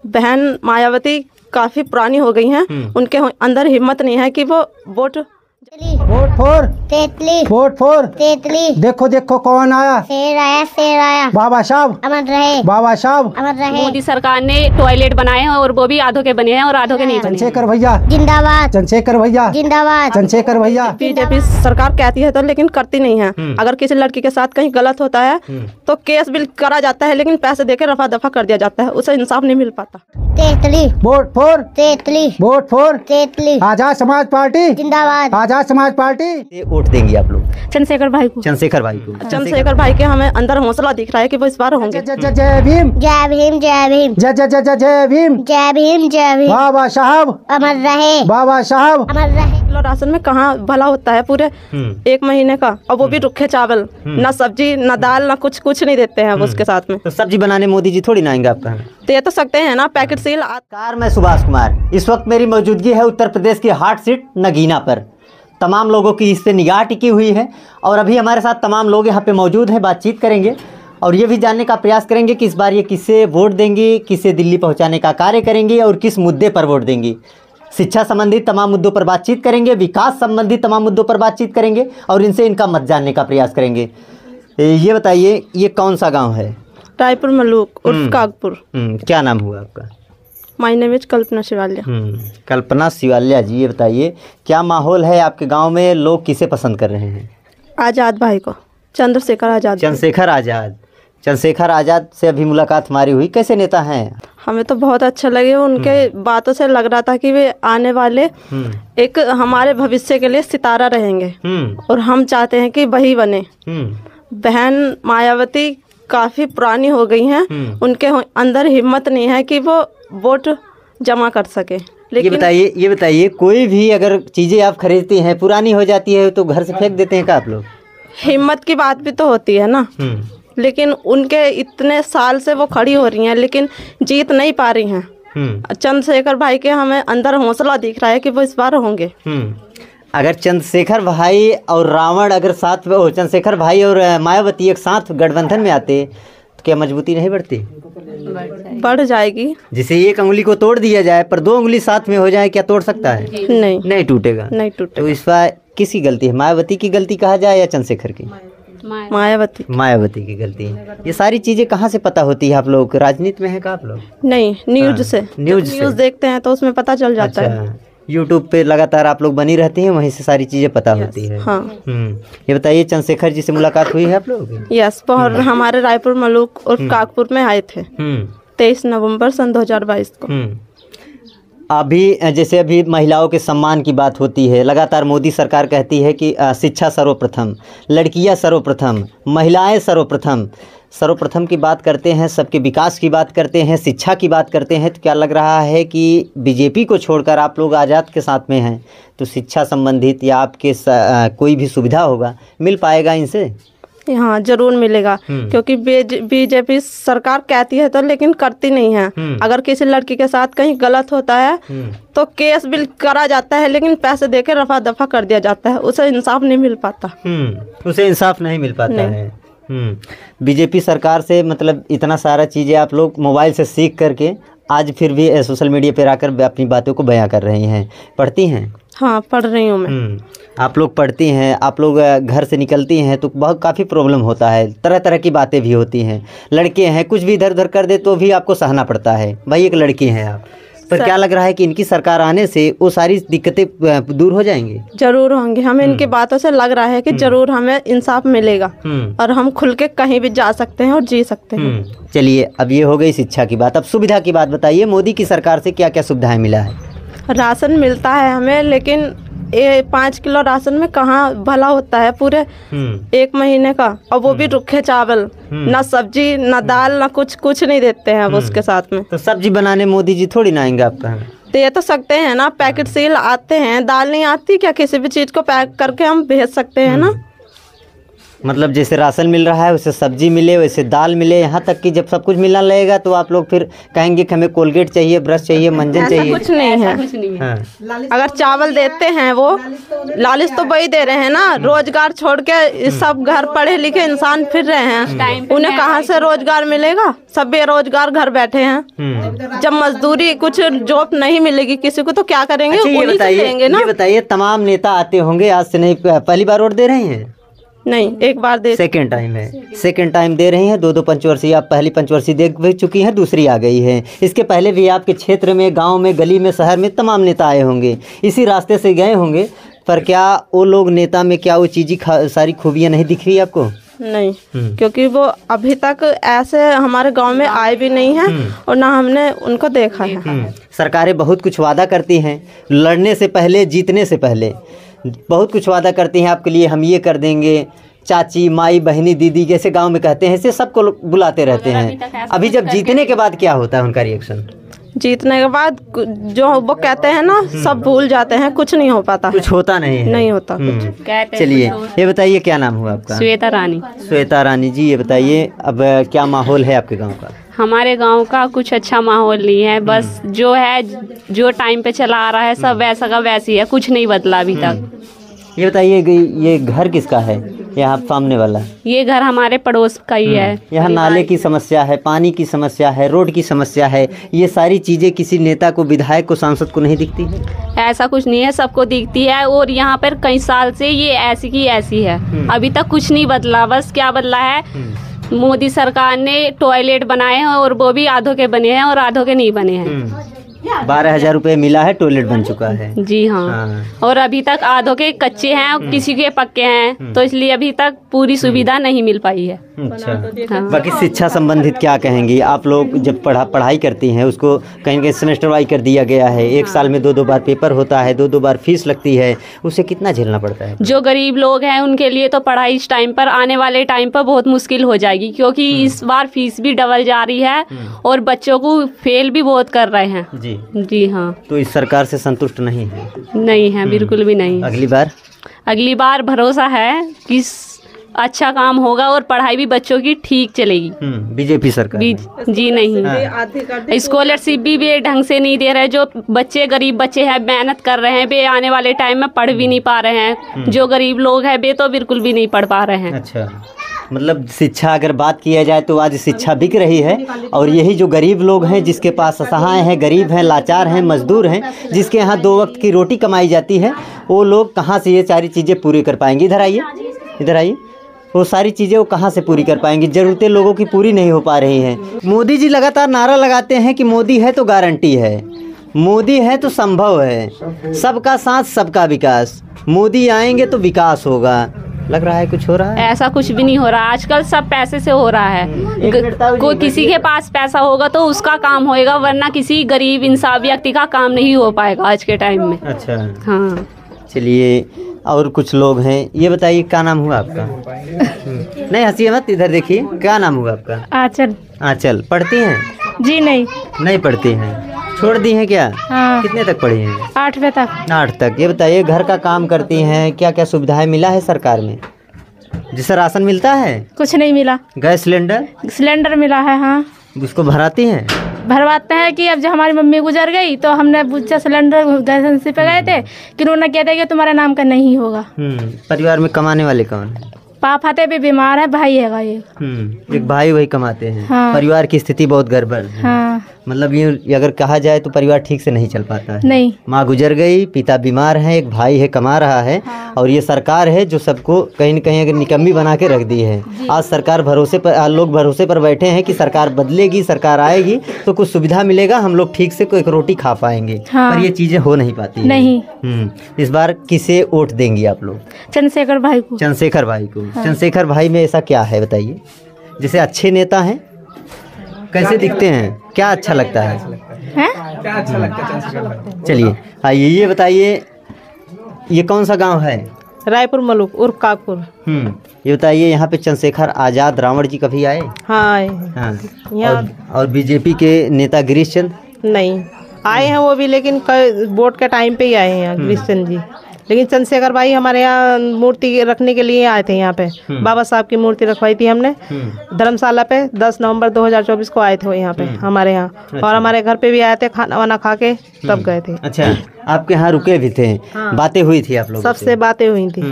बहन मायावती काफी पुरानी हो गई हैं, उनके अंदर हिम्मत नहीं है कि वो वोट फोर तेतली वोट फोर तेतली। देखो देखो कौन आया, शेर आया बाबा साहब, अमर रहे बाबा साहब। अमर रहे। मोदी सरकार ने टॉयलेट बनाए हैं और वो भी आधों के बने हैं और आधों के नहीं बने। चंद्रशेखर भैया जिंदाबाद चंद्रशेखर भैया जिंदाबाद चंद्रशेखर भैया। बीजेपी सरकार कहती है तो लेकिन करती नहीं है। अगर किसी लड़की के साथ कहीं गलत होता है तो केस भी करा जाता है, लेकिन पैसे देकर रफा दफा कर दिया जाता है, उसे इंसाफ नहीं मिल पाता। तेतली vote four तेतली vote four तेतली। Azad Samaj Party जिंदाबाद आजाद समाज पार्टी। वोट देंगे आप लोग चंद्रशेखर भाई को। चंद्रशेखर भाई को। चंद्रशेखर भाई के हमें अंदर हौसला दिख रहा है कि वो इस बार होंगे। जय भीम जय भीम जय भीम जय जय जय जय जय भीम। जय भीम जय भीम। बाबा साहब अमर रहे बाबा साहब। अमर रहे। किलो राशन में कहाँ भला होता है पूरे 1 महीने का, और वो भी रूखे चावल, ना सब्जी ना दाल ना कुछ नहीं देते हैं वो उसके साथ में। तो सब्जी बनाने मोदी जी थोड़ी ना आएंगे आपका। दे तो सकते हैं ना, पैकेट सील। नमस्कार, मैं सुभाष कुमार। इस वक्त मेरी मौजूदगी है उत्तर प्रदेश की हाट सीट नगीना पर। तमाम लोगों की इस पे निगाह टिकी हुई है और अभी हमारे साथ तमाम लोग यहाँ पे मौजूद हैं। बातचीत करेंगे और ये भी जानने का प्रयास करेंगे कि इस बार ये किससे वोट देंगी, किसे दिल्ली पहुँचाने का कार्य करेंगी और किस मुद्दे पर वोट देंगी। शिक्षा संबंधित तमाम मुद्दों पर बातचीत करेंगे, विकास संबंधित तमाम मुद्दों पर बातचीत करेंगे और इनसे इनका मत जानने का प्रयास करेंगे। ये बताइए, ये कौन सा गाँव है? रायपुर मलूक उर्फ कागपुर। क्या नाम हुआ आपका? माय नेम इज कल्पना शिवालिया। कल्पना शिवालिया जी, ये बताइए क्या माहौल है आपके गांव में, लोग किसे पसंद कर रहे हैं? आज़ाद भाई को, चंद्रशेखर आज़ाद। चंद्रशेखर आज़ाद। चंद्रशेखर आज़ाद से अभी मुलाकात हमारी हुई, कैसे नेता हैं? हमें तो बहुत अच्छा लगे, उनके बातों से लग रहा था कि वे आने वाले एक हमारे भविष्य के लिए सितारा रहेंगे और हम चाहते हैं कि वही बने। बहन मायावती काफ़ी पुरानी हो गई हैं, उनके अंदर हिम्मत नहीं है कि वो वोट जमा कर सके। लेकिन ये बताइए कोई भी अगर चीज़ें आप खरीदती हैं पुरानी हो जाती है तो घर से फेंक देते हैं क्या आप लोग? हिम्मत की बात भी तो होती है ना, लेकिन उनके इतने साल से वो खड़ी हो रही हैं लेकिन जीत नहीं पा रही हैं। चंद्रशेखर भाई के हमें अंदर हौसला दिख रहा है कि वो इस बार होंगे। अगर चंद्रशेखर भाई और रावण अगर साथ में, चंद्रशेखर भाई और मायावती एक साथ गठबंधन में आते तो क्या मजबूती नहीं बढ़ती? बढ़ जाएगी। जिसे एक उंगली को तोड़ दिया जाए पर 2 उंगली साथ में हो जाए, क्या तोड़ सकता है? नहीं टूटेगा। नहीं टूटेगा। तो इस बार किसकी गलती है? मायावती की गलती कहा जाए या चंद्रशेखर की? मायावती की गलती है। ये सारी चीजें कहाँ से पता होती है? आप लोग राजनीति में है क्या आप लोग? नहीं, न्यूज से। न्यूज देखते हैं तो उसमें पता चल जाता है। यूट्यूब पे लगातार आप लोग बनी रहती हैं, वहीं से सारी चीजें पता होती है। हाँ। ये बताइए चंद्रशेखर जी से मुलाकात हुई है आप लोगों की? यस, बहुत हमारे रायपुर मलूक और कागपुर में आए थे 23 नवंबर सन 2022 को। अभी महिलाओं के सम्मान की बात होती है, लगातार मोदी सरकार कहती है कि शिक्षा सर्वप्रथम, लड़कियां सर्वप्रथम, महिलाएं सर्वप्रथम की बात करते हैं, सबके विकास की बात करते हैं, शिक्षा की बात करते हैं। तो क्या लग रहा है कि बीजेपी को छोड़कर आप लोग आज़ाद के साथ में हैं तो शिक्षा संबंधित या आपके कोई भी सुविधा होगा मिल पाएगा इनसे? हाँ, जरूर मिलेगा, क्योंकि बीजेपी सरकार कहती है तो लेकिन करती नहीं है। अगर किसी लड़की के साथ कहीं गलत होता है तो केस भी करा जाता है, लेकिन पैसे देकर रफा दफा कर दिया जाता है, उसे इंसाफ नहीं मिल पाता। उसे इंसाफ नहीं मिल पाता है। बीजेपी सरकार से मतलब इतना सारा चीज़ें आप लोग मोबाइल से सीख करके आज फिर भी सोशल मीडिया पर आकर अपनी बातों को बयां कर रही हैं। पढ़ती हैं? हाँ, पढ़ रही हूँ मैं। आप लोग पढ़ती हैं, आप लोग घर से निकलती हैं तो बहुत काफ़ी प्रॉब्लम होता है, तरह तरह की बातें भी होती हैं। लड़के हैं, कुछ भी इधर उधर कर दे तो भी आपको सहना पड़ता है। भाई एक लड़की हैं आप, पर क्या लग रहा है कि इनकी सरकार आने से वो सारी दिक्कतें दूर हो जाएंगी? जरूर होंगी। हमें इनकी बातों से लग रहा है कि जरूर हमें इंसाफ मिलेगा और हम खुल के कहीं भी जा सकते हैं और जी सकते हैं। चलिए, अब ये हो गई शिक्षा की बात, अब सुविधा की बात बताइए। मोदी की सरकार से क्या क्या सुविधाएं मिला है? राशन मिलता है हमें, लेकिन ये 5 किलो राशन में कहाँ भला होता है पूरे 1 महीने का, और वो भी रूखे चावल, ना सब्जी ना दाल ना कुछ नहीं देते हैं वो उसके साथ में। तो सब्जी बनाने मोदी जी थोड़ी ना आएंगे आपका? दे तो सकते हैं ना, पैकेट सील आते हैं। दाल नहीं आती क्या? किसी भी चीज को पैक करके हम भेज सकते हैं ना। मतलब जैसे राशन मिल रहा है वैसे सब्जी मिले, वैसे दाल मिले, यहाँ तक कि जब सब कुछ मिलना लगेगा तो आप लोग फिर कहेंगे कि हमें कोलगेट चाहिए, ब्रश चाहिए, मंजन चाहिए। कुछ नहीं है। कुछ नहीं है। हाँ। अगर चावल देते हैं वो लालच तो वही दे रहे हैं ना, रोजगार छोड़ के सब घर पढ़े लिखे इंसान फिर रहे हैं, उन्हें कहाँ से रोजगार मिलेगा? सब बेरोजगार घर बैठे हैं। जब मजदूरी कुछ जॉब नहीं मिलेगी किसी को तो क्या करेंगे? अच्छा, उन्हीं से देंगे ना। ये बताइए तमाम नेता आते होंगे, आज से नहीं पहली बार वोट दे रहे हैं? नहीं, एक बार दे। सेकेंड टाइम है, सेकेंड टाइम दे रही हैं। दो पंचवर्षीय, आप पहली पंचवर्षीय देख भी चुकी हैं, दूसरी आ गई है। इसके पहले भी आपके क्षेत्र में, गांव में, गली में, शहर में तमाम नेता आए होंगे, इसी रास्ते से गए होंगे, पर क्या वो लोग नेता में क्या वो चीज़ें सारी खूबियाँ नहीं दिख रही आपको? नहीं, क्योंकि वो अभी तक ऐसे हमारे गांव में आए भी नहीं हैं और ना हमने उनको देखा है। सरकारें बहुत कुछ वादा करती हैं, लड़ने से पहले, जीतने से पहले बहुत कुछ वादा करती हैं आपके लिए, हम ये कर देंगे, चाची, माई, बहनी, दीदी जैसे गांव में कहते हैं, ऐसे सबको लोग बुलाते रहते हैं। अभी जब जीतने के बाद क्या होता है उनका रिएक्शन? जीतने के बाद जो वो कहते हैं ना, सब भूल जाते हैं, कुछ नहीं हो पाता, कुछ होता नहीं है। नहीं होता कुछ। चलिए ये बताइए क्या नाम हुआ आपका? श्वेता रानी। श्वेता रानी जी, ये बताइए अब क्या माहौल है आपके गांव का? हमारे गांव का कुछ अच्छा माहौल नहीं है, बस जो है, जो टाइम पे चला आ रहा है सब वैसा का वैसी है, कुछ नहीं बदला अभी तक। ये बताइए ये घर किसका है यहाँ सामने वाला? ये घर हमारे पड़ोस का ही है। यहाँ नाले की समस्या है, पानी की समस्या है, रोड की समस्या है, ये सारी चीजें किसी नेता को, विधायक को, सांसद को नहीं दिखती है? ऐसा कुछ नहीं है, सबको दिखती है, और यहाँ पर कई साल से ये ऐसी की ऐसी है, अभी तक कुछ नहीं बदला। बस क्या बदला है, मोदी सरकार ने टॉयलेट बनाए हैं और वो भी आधों के बने हैं और आधों के नहीं बने हैं। 12,000 रुपये मिला है, टॉयलेट बन चुका है। जी हाँ। और अभी तक आधों के कच्चे हैं और किसी के पक्के हैं, तो इसलिए अभी तक पूरी सुविधा नहीं मिल पाई है। अच्छा, हाँ। बाकी शिक्षा संबंधित क्या कहेंगी आप लोग? जब पढ़ाई करती हैं उसको कहीं कहीं सेमेस्टर वाइज कर दिया गया है, एक साल में 2 बार पेपर होता है, 2 बार फीस लगती है, उसे कितना झेलना पड़ता है? जो गरीब लोग हैं उनके लिए तो पढ़ाई इस टाइम पर, आने वाले टाइम पर बहुत मुश्किल हो जाएगी, क्योंकि इस बार फीस भी डबल जा रही है और बच्चों को फेल भी बहुत कर रहे हैं। जी हाँ। तो इस सरकार से संतुष्ट नहीं है? नहीं है, बिल्कुल भी नहीं। अगली बार भरोसा है कि अच्छा काम होगा और पढ़ाई भी बच्चों की ठीक चलेगी। बीजेपी सरकार जी नहीं। स्कॉलरशिप भी ढंग से नहीं दे रहे, जो बच्चे गरीब बच्चे हैं मेहनत कर रहे हैं, वे आने वाले टाइम में पढ़ भी नहीं पा रहे हैं। जो गरीब लोग हैं वे तो बिल्कुल भी नहीं पढ़ पा रहे हैं। अच्छा, मतलब शिक्षा अगर बात किया जाए तो आज शिक्षा बिक रही है, और यही जो गरीब लोग हैं, जिसके पास असहाय हैं, गरीब हैं, लाचार हैं, मजदूर हैं, जिसके यहाँ 2 वक्त की रोटी कमाई जाती है, वो लोग कहाँ से ये सारी चीज़ें पूरी कर पाएंगे? इधर आइए, वो सारी चीज़ें वो कहाँ से पूरी कर पाएंगी? ज़रूरतें लोगों की पूरी नहीं हो पा रही हैं। मोदी जी लगातार नारा लगाते हैं कि मोदी है तो गारंटी है, मोदी है तो संभव है, सबका साथ सबका विकास, मोदी आएंगे तो विकास होगा। लग रहा है कुछ हो रहा है? ऐसा कुछ भी नहीं हो रहा, आजकल सब पैसे से हो रहा है। कोई किसी के पास पैसा होगा तो उसका काम होएगा, वरना किसी गरीब इंसान व्यक्ति का काम नहीं हो पाएगा आज के टाइम में। अच्छा हाँ। चलिए, और कुछ लोग हैं, ये बताइए क्या नाम हुआ आपका? नहीं हंसिए मत, इधर देखिए, क्या नाम हुआ आपका? आंचल। पढ़ती हैं? जी नहीं पढ़ती हैं, छोड़ दी हैं क्या? हाँ। कितने तक पढ़ी हैं? 8वीं तक। 8 तक। ये बताइए घर का काम करती हैं, क्या क्या सुविधाएं मिला है सरकार में? जिससे राशन मिलता है? कुछ नहीं मिला। गैस सिलेंडर मिला है। हाँ, उसको भराती हैं? भरवाते हैं कि अब जब हमारी मम्मी गुजर गई तो हमने बुच्चा सिलेंडर गैस एजेंसी पे गए थे कि उन्होंने कहते कि तुम्हारे नाम का नहीं होगा। परिवार में कमाने वाले कौन है? पापा थे भी बीमार है, भाई है एक भाई वही कमाते हैं। हाँ। परिवार की स्थिति बहुत गड़बड़ है। हाँ। मतलब ये अगर कहा जाए तो परिवार ठीक से नहीं चल पाता है। नहीं। माँ गुजर गई, पिता बीमार है, एक भाई है कमा रहा है। हाँ। और ये सरकार है जो सबको कहीं न कहीं अगर निकम्मी बना के रख दी है। आज सरकार लोग भरोसे पर बैठे हैं कि सरकार बदलेगी, सरकार आएगी तो कुछ सुविधा मिलेगा, हम लोग ठीक से एक रोटी खा पाएंगे। हाँ। पर ये चीजें हो नहीं पाती नहीं। इस बार किसे वोट देंगी आप लोग? चंद्रशेखर भाई को। हाँ। चंद्रशेखर भाई में ऐसा क्या है बताइए? जैसे अच्छे नेता हैं, कैसे दिखते हैं, क्या अच्छा लगता है? क्या अच्छा लगता है? चलिए आइए, ये बताइए ये कौन सा गांव है? रायपुर मलुक उर्फ काकपुर। ये बताइए यहाँ पे चंद्रशेखर आजाद रावण जी कभी आए? हाँ। और बीजेपी के नेता गिरीश चंद? नहीं आए हैं वो भी, लेकिन वोट के टाइम पे ही आए हैं गिरीश चंद जी। लेकिन चंद्रशेखर भाई हमारे यहाँ मूर्ति रखने के लिए आए थे। यहाँ पे बाबा साहब की मूर्ति रखवाई थी हमने धर्मशाला पे 10 नवंबर 2024 को आए थे वो यहाँ पे हमारे यहाँ। और हमारे घर पे भी आए थे, खाना वाना खा के तब गए थे। अच्छा, आपके यहाँ रुके भी थे? बातें हुई थी आप लोगों से? सबसे बातें हुई थी,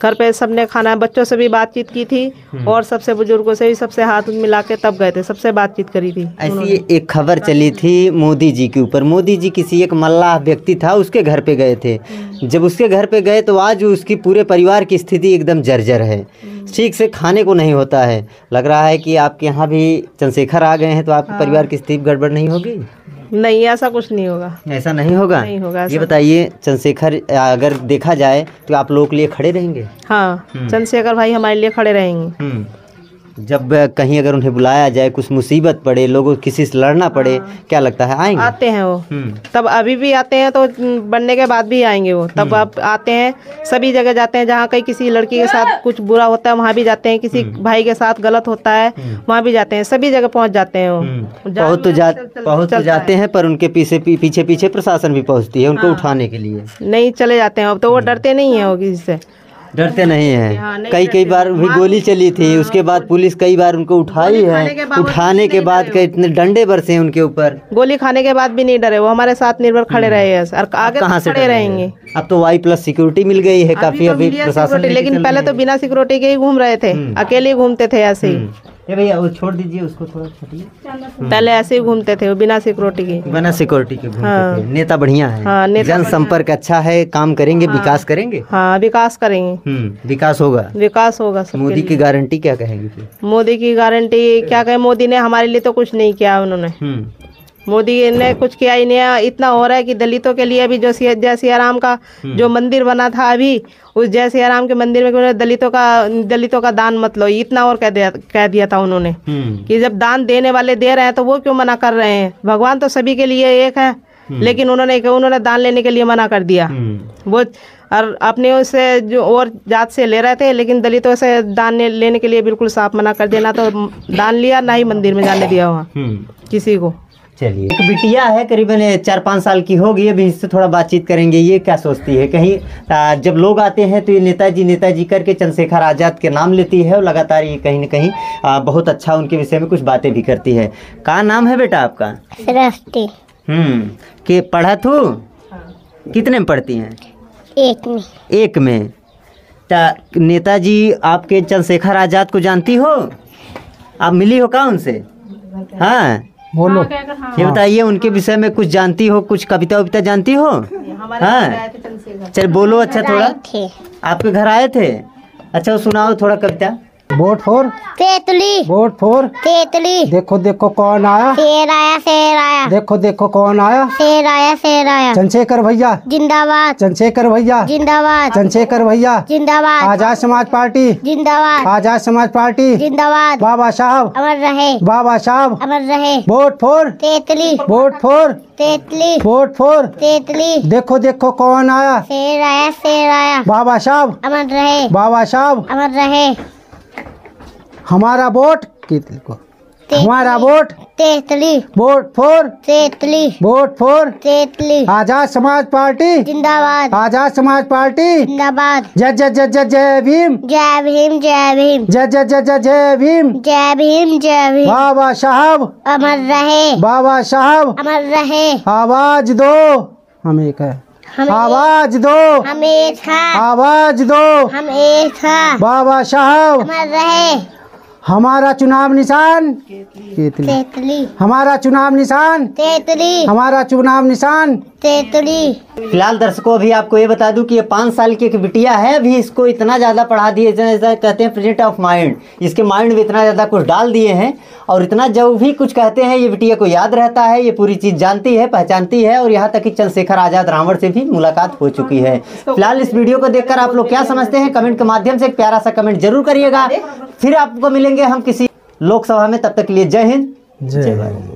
घर पे सबने खाना, बच्चों से भी बातचीत की थी और सबसे बुजुर्गों से भी, सबसे हाथ मिला के तब गए थे, सबसे बातचीत करी थी। ऐसी एक खबर चली थी मोदी जी के ऊपर। मोदी जी किसी एक मल्लाह व्यक्ति था, उसके घर पे गए थे। जब उसके घर पे गए तो आज उसकी पूरे परिवार की स्थिति एकदम जर्जर है, ठीक से खाने को नहीं होता है। लग रहा है कि आपके यहाँ भी चंद्रशेखर आ गए हैं तो आपके परिवार की स्थिति गड़बड़ नहीं होगी? नहीं, ऐसा कुछ नहीं होगा। ऐसा नहीं होगा? नहीं होगा। ये बताइए, चंद्रशेखर अगर देखा जाए तो आप लोगों के लिए खड़े रहेंगे? हाँ, चंद्रशेखर भाई हमारे लिए खड़े रहेंगे। जब कहीं अगर उन्हें बुलाया जाए, कुछ मुसीबत पड़े, लोगों किसी से लड़ना पड़े, क्या लगता है आएंगे? आते हैं वो, तब अभी भी आते हैं, तो बनने के बाद भी आएंगे वो। तब आप आते हैं, सभी जगह जाते हैं, जहाँ कहीं किसी लड़की के साथ कुछ बुरा होता है वहाँ भी जाते हैं, किसी भाई के साथ गलत होता है वहाँ भी जाते हैं, सभी जगह पहुँच जाते हैं वो। पहुँच तो जाते हैं, पर उनके पीछे पीछे प्रशासन भी पहुँचती है उनको उठाने के लिए। नहीं, चले जाते हैं अब तो वो डरते नहीं है वो, किसी से डरते नहीं हैं। कई बार भी गोली चली थी, उसके बाद पुलिस कई बार उनको उठाई है, उठाने के बाद कई इतने डंडे बरसे हैं उनके ऊपर। गोली खाने के बाद भी नहीं डरे, वो हमारे साथ निर्भर खड़े रहे हैं और आगे कहाँ से खड़े रहेंगे। अब तो Y+ सिक्योरिटी मिल गई है काफी, अभी प्रशासन। लेकिन पहले तो बिना सिक्योरिटी के ही घूम रहे थे, अकेले घूमते थे ऐसे ही। ये भैया वो छोड़ दीजिए उसको, थोड़ा छोड़िए। पहले ऐसे ही घूमते थे वो बिना सिक्योरिटी के। बिना सिक्योरिटी के घूमते थे। नेता बढ़िया है। हाँ, नेता जनसंपर्क अच्छा है, काम करेंगे, विकास करेंगे। हाँ, विकास करेंगे। विकास होगा, विकास होगा। मोदी की गारंटी क्या कहेंगे फिर? मोदी की गारंटी क्या कहे, मोदी ने हमारे लिए तो कुछ नहीं किया उन्होंने। मोदी ने कुछ किया ही नहीं। इतना हो रहा है कि दलितों के लिए भी जो जय सिया राम का जो मंदिर बना था, अभी उस जय सिया राम के मंदिर में दलितों का दान मत लो, इतना और कह दिया था उन्होंने कि जब दान देने वाले दे रहे हैं तो वो क्यों मना कर रहे हैं? भगवान तो सभी के लिए एक है, लेकिन उन्होंने दान लेने के लिए मना कर दिया। वो और अपने उससे जो और जात से ले रहे थे, लेकिन दलितों से दान लेने के लिए बिल्कुल साफ मना कर देना। तो दान लिया ना ही मंदिर में जाने दिया वहाँ किसी को। चलिए, एक बिटिया है करीबन 4-5 साल की होगी, अभी इससे थोड़ा बातचीत करेंगे। ये क्या सोचती है? कहीं जब लोग आते हैं तो ये नेताजी करके चंद्रशेखर आज़ाद के नाम लेती है और लगातार ये कहीं न कहीं बहुत अच्छा उनके विषय में कुछ बातें भी करती है। क्या नाम है बेटा आपका? सृष्टि। के पढ़ा तू? कितने में पढ़ती हैं? 1 में। 1 में। नेताजी आपके चंद्रशेखर आज़ाद को जानती हो? आप मिली हो क्या उनसे? हाँ, बोलो। ये बताइए, उनके विषय में कुछ जानती हो? कुछ कविता उविता जानती हो? हाँ, चल बोलो। अच्छा, थोड़ा आपके घर आए थे? अच्छा, वो सुनाओ थोड़ा कविता। Vote for तेतली। Vote for तेतली। देखो देखो कौन आया, शेर आया, शेर आया। देखो देखो कौन आया, शेर आया, शेर आया। चंद्रशेखर भैया जिंदाबाद। चंद्रशेखर भैया जिंदाबाद। चंद्रशेखर भैया जिंदाबाद। आजाद समाज पार्टी जिंदाबाद। आजाद समाज पार्टी जिंदाबाद। बाबा साहब अमर रहे। बाबा साहब अमर रहे। Vote for तेतली। Vote for तेतली। Vote for तेतली। देखो देखो कौन आया, शेर आया, शेर आया। बाबा साहब अमर रहे। बाबा साहब अमर रहे। हमारा वोट हमारा vote Tetli. Vote for तेतली। Vote for Tetli. Azad Samaj Party जिंदाबाद। आजाद समाज पार्टी जिंदाबाद। जय जय जय जय जय भीम। जय भीम। जय भीम। जय जय जय जय जय भीम। जय भीम। जय भीम। बाबा साहब अमर रहे। बाबा साहब अमर रहे। आवाज दो, हम एक है, आवाज दो, हम एक है, आवाज दो, हम एक है। बाबा साहब अमर रहे। हमारा चुनाव निशान तेतली। हमारा चुनाव निशान तेतली। हमारा चुनाव निशान तेतली। फिलहाल दर्शकों, अभी आपको ये बता दूं कि ये 5 साल की एक बिटिया है, अभी इसको इतना ज़्यादा पढ़ा दिए, जैसा कहते हैं प्रेजेंट ऑफ माइंड, इसके माइंड में इतना ज़्यादा कुछ डाल दिए हैं और इतना जो भी कुछ कहते हैं ये बिटिया को याद रहता है, ये पूरी चीज़ जानती है, पहचानती है। और यहाँ तक कि चंद्रशेखर आज़ाद रावण से भी मुलाकात हो चुकी है। फिलहाल इस वीडियो को देखकर आप लोग क्या समझते हैं, कमेंट के माध्यम से एक प्यारा सा कमेंट जरूर करिएगा। फिर आपको मिलेंगे हम किसी लोकसभा में, तब तक के लिए जय हिंद, जय भारत।